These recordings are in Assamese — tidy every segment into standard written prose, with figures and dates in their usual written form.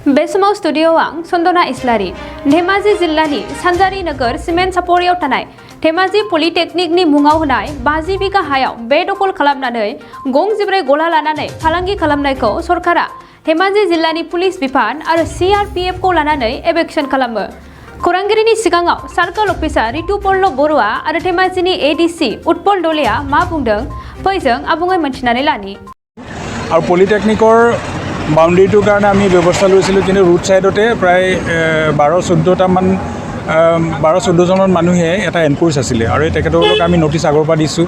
बेसमाव स्टुडियो आं सन्दना इस्लारि धेमाजि जिल्लानि सानजारि नोगोर सिमेन्ट सापरियाव थानाय धेमाजि पलिटेकनिकनि मुङाव होनाय 50 बिगा हायाव बेदखल खालामनानै गं 14 गला लानानै फालांगि खालामनायखौ सरकारा धेमाजि जिल्लानि पुलिस बिफान आरो CRPF खौ लानानै एभेक्शन खालामो। खौरांगिरिनि सिगाङाव सार्कल अफिसार रितुपर्ल बरुवा आरो धेमाजिनि ADC उत्पल दलिया मा बुंदों फैजों आबुङै मोनथिनानै लानि। और पलिटेकनिकर बाउंड्रीटर कारण आम व्यवस्था লৈছিলোঁ কিন্তু ৰুট সাইডতে প্ৰায় 12-14 জন মানুহে এটা এনক্ৰোচ আছিলে আৰু তেখেতলোকক আমি নটিচ আগৰ পৰা দিছোঁ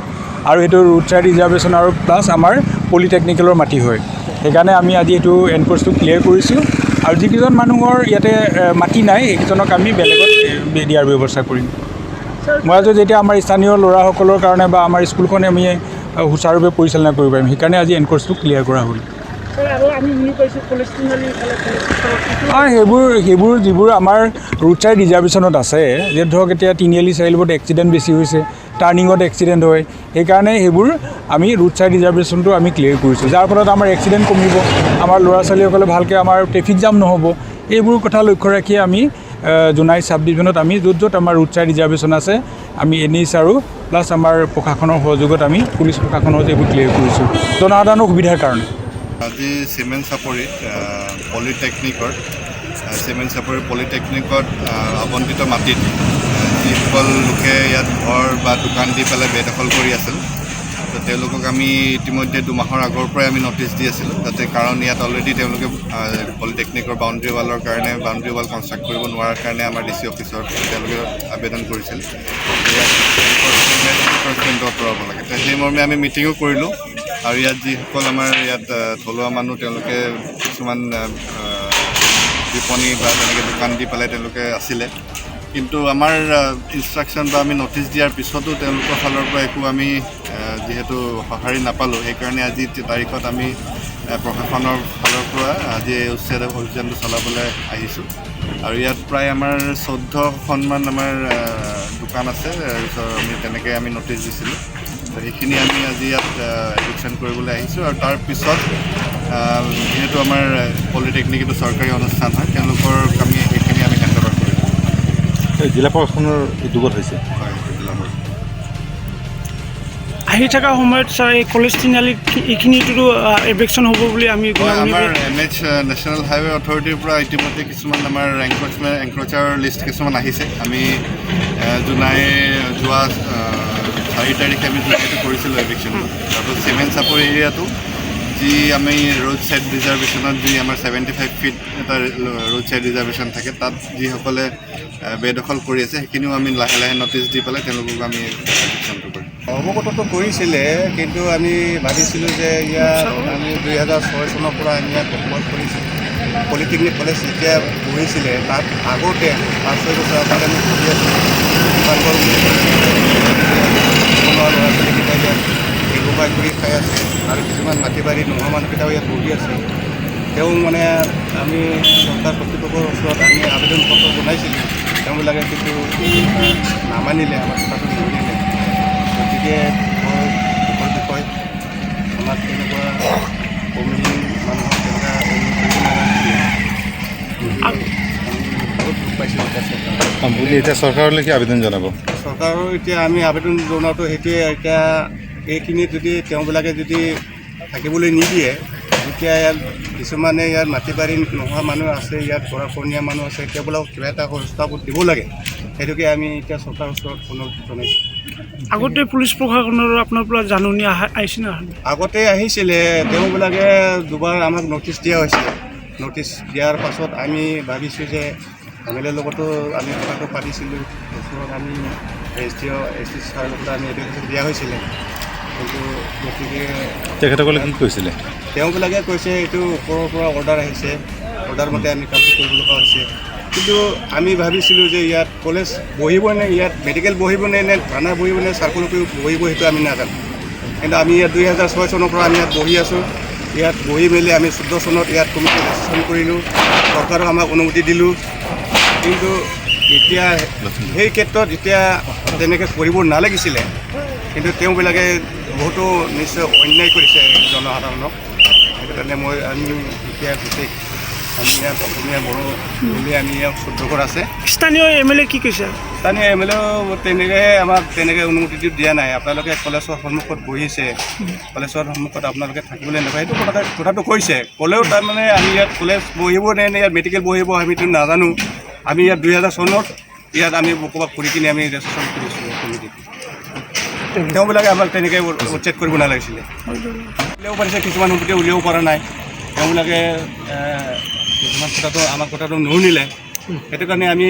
আৰু এইটো ৰুট সাইড ৰিজাৰ্ভেশ্যন আৰু প্লাছ আমাৰ পলিটেকনিকেলৰ মাটি হয় সেইকাৰণে আমি আজি এইটো এনক্ৰোচটো ক্লিয়াৰ কৰিছোঁ আৰু যিকেইজন মানুহৰ ইয়াতে মাটি নাই সেইকেইজনক আমি বেলেগত দিয়াৰ ব্যৱস্থা কৰিম। মই আজি যেতিয়া আমাৰ স্থানীয় ল'ৰাসকলৰ কাৰণে বা আমাৰ স্কুলখনে আমি সুচাৰুৰূপে পৰিচালনা কৰিব পাৰিম সেইকাৰণে আজি এনক্ৰোচটো ক্লিয়াৰ কৰা হ'ল। সেইবোৰ যিবোৰ আমাৰ ৰুট সাইড ৰিজাৰ্ভেশ্যনত আছে যে ধৰক এতিয়া তিনিআলি চাৰিআলিবোৰত এক্সিডেণ্ট বেছি হৈছে টাৰ্ণিঙত এক্সিডেণ্ট হয় সেইকাৰণে সেইবোৰ আমি ৰুট সাইড ৰিজাৰ্ভেশ্যনটো আমি ক্লিয়াৰ কৰিছোঁ যাৰ ফলত আমাৰ এক্সিডেণ্ট কমিব আমাৰ ল'ৰা ছোৱালীসকলে ভালকৈ আমাৰ ট্ৰেফিক জাম নহ'ব এইবোৰ কথা লক্ষ্য ৰাখি আমি জোনাই সাব ডিভিজনত আমি য'ত আমাৰ ৰুট সাইড ৰিজাৰ্ভেশ্যন আছে আমি NH আৰু প্লাছ আমাৰ প্ৰশাসনৰ সহযোগত আমি পুলিচ প্ৰশাসনৰ এইবোৰ ক্লিয়াৰ কৰিছোঁ জনসাধাৰণৰ সুবিধাৰ কাৰণে। আজি চিমেণ্ট চাপৰিত পলিটেকনিকত আবণ্টিত মাটিত যিসকল লোকে ইয়াত ঘৰ বা দোকান দি পেলাই বেদখল কৰি আছিল তেওঁলোকক আমি ইতিমধ্যে 2 মাহৰ আগৰ পৰাই আমি নটিচ দি আছিলোঁ যাতে কাৰণ ইয়াত অলৰেডি তেওঁলোকে পলিটেকনিকৰ বাউণ্ডৰী ৱালৰ কাৰণে বাউণ্ডৰী ৱাল কনষ্ট্ৰাক্ট কৰিব নোৱাৰাৰ কাৰণে আমাৰ DC অফিচত তেওঁলোকে আবেদন কৰিছিল আঁতৰাব লাগে সেই মৰ্মে আমি মিটিঙো কৰিলোঁ আৰু ইয়াত যিসকল আমাৰ ইয়াত থলুৱা মানুহ তেওঁলোকে কিছুমান বিপণী বা তেনেকৈ দোকান দি পেলাই তেওঁলোকে আছিলে কিন্তু আমাৰ ইনষ্ট্ৰাকশ্যন বা আমি নটিচ দিয়াৰ পিছতো তেওঁলোকৰ ফালৰ পৰা একো আমি যিহেতু সঁহাৰি নাপালোঁ সেইকাৰণে আজি তাৰিখত আমি প্ৰশাসনৰ ফালৰ পৰা আজি উচ্ছেদ অভিযানটো চলাবলৈ আহিছোঁ আৰু ইয়াত প্ৰায় আমাৰ 14খনমান আমাৰ দোকান আছে আমি তেনেকৈ আমি নটিচ দিছিলোঁ সেইখিনি আমি আজি ইয়াত এভিকশ্যন কৰিবলৈ আহিছোঁ আৰু তাৰ পিছত যিহেতু আমাৰ পলিটেকনিক এইটো চৰকাৰী অনুষ্ঠান হয় তেওঁলোকৰ আমি সেইখিনি আমি হেণ্ডঅভাৰ কৰিম। জিলা প্ৰশাসনৰ উদ্যোগত হৈছে হয় জিলা আহি থকা সময়ত ছাৰ এই কলেজ তিনিআলিত এইখিনিতো এভিকশ্যন হ'ব বুলি আমি আমাৰ NH নেশ্যনেল হাইৱে অথৰিটিৰ পৰা ইতিমধ্যে কিছুমান আমাৰ এনক্ৰ'চাৰৰ লিষ্ট কিছুমান আহিছে আমি জুলাই যোৱা 4 তাৰিখে আমি যিহেতু কৰিছিলোঁ এভিকশ্যন তাৰপিছত চিমেণ্ট চাপৰি এৰিয়াটো যি আমি ৰোড ছাইড ৰিজাৰ্ভেশ্যনত যি আমাৰ 75 ফিট এটা ৰোড ছাইড ৰিজাৰ্ভেশ্যন থাকে তাত যিসকলে বেদখল কৰি আছে সেইখিনিও আমি লাহে লাহে নটিচ দি পেলাই তেওঁলোকক আমি এভিকশ্যনটো কৰিম। অৱগতটো কৰিছিলে কিন্তু আমি ভাবিছিলোঁ যে ইয়াত আমি 2006 চনৰ পৰা আমি ইয়াত বসবাস কৰিছিলোঁ পলিটেকনিক কলেজ যেতিয়া পঢ়িছিলে তাত আগতে 5-6 বছৰ আগতে আমি পঢ়ি আছিলোঁ ল'ৰা ছোৱালীকেইটা ইয়াত ব্যৱসায় কৰি খাই আছে আৰু কিছুমান মাটি বাৰী নোহোৱা মানুহকেইটাও ইয়াত পঢ়ি আছে তেওঁ মানে আমি চৰকাৰ কৰ্তৃপক্ষৰ ওচৰত আমি আবেদন পত্ৰ জনাইছিলোঁ তেওঁবিলাকে কিন্তু নামানিলে আমাৰ কথাটো নুশুনিলে গতিকে দুখৰ বিষয় আমাক তেনেকুৱা কমিটি মানুহক তেনেকুৱা বহুত দুখ পাইছিলোঁ এতিয়া চৰকাৰলৈ কি আবেদন জনাব? চৰকাৰৰ এতিয়া আমি আবেদন জনোৱাটো সেইটোৱে এতিয়া এইখিনি যদি তেওঁবিলাকে যদি থাকিবলৈ নিদিয়ে এতিয়া ইয়াত কিছুমানে ইয়াত মাটি বাৰী নোহোৱা মানুহ আছে ইয়াত গৰাখহনীয়া মানুহ আছে তেওঁবিলাকক কিবা এটা সংস্থাপন দিব লাগে সেইটোকে আমি এতিয়া চৰকাৰৰ ওচৰত অনুৰোধ জনাইছোঁ। আগতে পুলিচ প্ৰশাসনৰ আপোনাৰ পৰা জাননী আহিছিল না? আগতে আহিছিলে তেওঁবিলাকে দুবাৰ আমাক নটিচ দিয়া হৈছিলে নটিচ দিয়াৰ পাছত আমি ভাবিছোঁ যে MLA লগতো আমি কথাটো পাতিছিলোঁ ওচৰত আমি SDC ছাৰৰ লগত আমি এপ্লিকেশ্যন দিয়া হৈছিলে কিন্তু গতিকে তেখেতসকলে কি কৈছিলে? তেওঁবিলাকে কৈছে এইটো ওপৰৰ পৰা অৰ্ডাৰ আহিছে অৰ্ডাৰ মতে আমি কামটো কৰিব লগা হৈছে কিন্তু আমি ভাবিছিলোঁ যে ইয়াত কলেজ বহিবনে ইয়াত মেডিকেল বহিবনে নে থানা বহিবনে চাৰ্কল বহিব সেইটো আমি নাজানো কিন্তু আমি ইয়াত 2006 চনৰ পৰা আমি ইয়াত বহি আছোঁ ইয়াত বহি মেলি আমি 14 চনত ইয়াত কমিটি গঠন কৰিলোঁ চৰকাৰক আমাক অনুমতি দিলোঁ কিন্তু এতিয়া সেই ক্ষেত্ৰত এতিয়া তেনেকৈ কৰিব নালাগিছিলে কিন্তু তেওঁবিলাকে বহুতো নিশ্চয় অন্যায় কৰিছে জনসাধাৰণক সেইটো কাৰণে আমি এতিয়া বিশেষ আমি ইয়াত অসমীয়া বড়ো মিলি আমি ইয়াত 14 ঘৰ আছে। স্থানীয় MLA কি কৈছে? স্থানীয় MLA তেনেকৈ আমাক তেনেকৈ অনুমতিটো দিয়া নাই। আপোনালোকে কলেজৰ সন্মুখত বহিছে, কলেজৰ সন্মুখত আপোনালোকে থাকিবলৈ নাপায়, সেইটো কথাটো কৈছে। ক'লেও তাৰমানে আমি ইয়াত কলেজ বহিব নে ইয়াত মেডিকেল বহিব আমিতো নাজানো। আমি ইয়াত 2000 চনত ইয়াত আমি বসবাস কৰি কিনে আমি ৰেজিষ্ট্ৰেশ্যন কৰিছোঁ কমিটিত। তেওঁবিলাকে আমাক তেনেকৈ উচ্ছেদ কৰিব নালাগিছিলে। উলিয়াব পাৰিছে, কিছুমান সম্পত্তি উলিয়াব পৰা নাই। তেওঁবিলাকে কিছুমান কথাটো নুশুনিলে। সেইটো কাৰণে আমি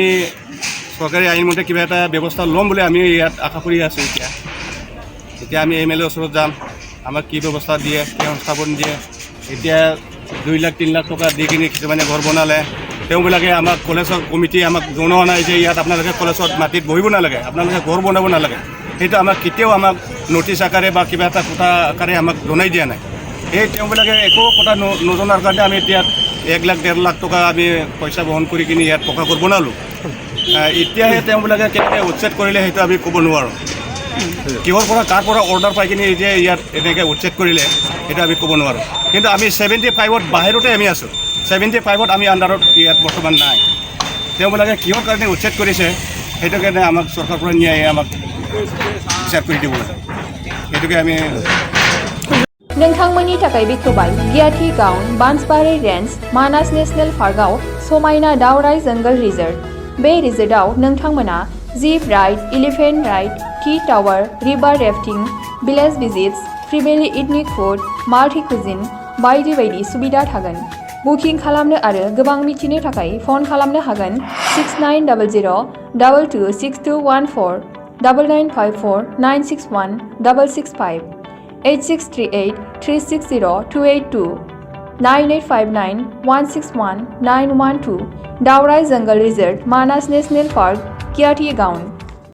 চৰকাৰী আইনমতে কিবা এটা ব্যৱস্থা ল'ম বুলি আমি ইয়াত আশা কৰি আছোঁ। এতিয়া আমি MLA ওচৰত যাম, আমাক কি ব্যৱস্থা দিয়ে, কি সংস্থাপন দিয়ে। এতিয়া 2 লাখ 3 লাখ টকা দি কিনি কিছুমানে ঘৰ বনালে। তেওঁবিলাকে আমাক কলেজৰ কমিটি আমাক জনোৱা নাই যে ইয়াত আপোনালোকে কলেজত মাটিত বহিব নালাগে, আপোনালোকে ঘৰ বনাব নালাগে। সেইটো আমাক কেতিয়াও আমাক নটিছ আকাৰে বা কিবা এটা কথা আকাৰে আমাক জনাই দিয়া নাই। এই তেওঁবিলাকে একো কথা নজনাৰ কাৰণে আমি এতিয়া 1 লাখ 1.5 লাখ টকা আমি পইচা বহন কৰি কিনি ইয়াত পকা ঘৰ বনালোঁ। এতিয়াহে তেওঁবিলাকে কেনেকৈ উচ্ছেদ কৰিলে সেইটো আমি ক'ব নোৱাৰোঁ। কিহৰ পৰা কাৰ পৰা অৰ্ডাৰ পাই কিনি যে ইয়াত এনেকৈ উচ্ছেদ কৰিলে সেইটো আমি ক'ব নোৱাৰোঁ। কিন্তু আমি 75ত বাহিৰতে আমি আছোঁ। 75ত আমি আণ্ডাৰত ইয়াত বৰ্তমান নাই। তেওঁবিলাকে কিহৰ কাৰণে উচ্ছেদ কৰিছে সেইটো কাৰণে আমাক চৰকাৰৰ পৰা ন্যায় আমাক হিচাপ কৰি দিব লাগে। সেইটোকে আমি नोंथांमोननि थाखाय बेखेवबाय गियाथि गाउन बांसबारि रेन्ज मानास नेशनेल पार्कआव समायना दावराइ जंगल रिजर्ट। बे रिजर्टआव नोंथांमोना jeep ride, elephant ride, tea tower, river rafting, village visits, फ्रिबेलि इथनिक फुड, माल्टि कुजिन बायदि बायदि सुबिदा थागोन। बुकिं खालामनो आरो गोबां मिथिनो थाखाय फन खालामनो हागोन 6900 226214 9954 961 665 8638 360 282 9859 161 912 दावराइ जंगल रिजर्ट मानास नेशनेल पार्क कियाथि गाउन।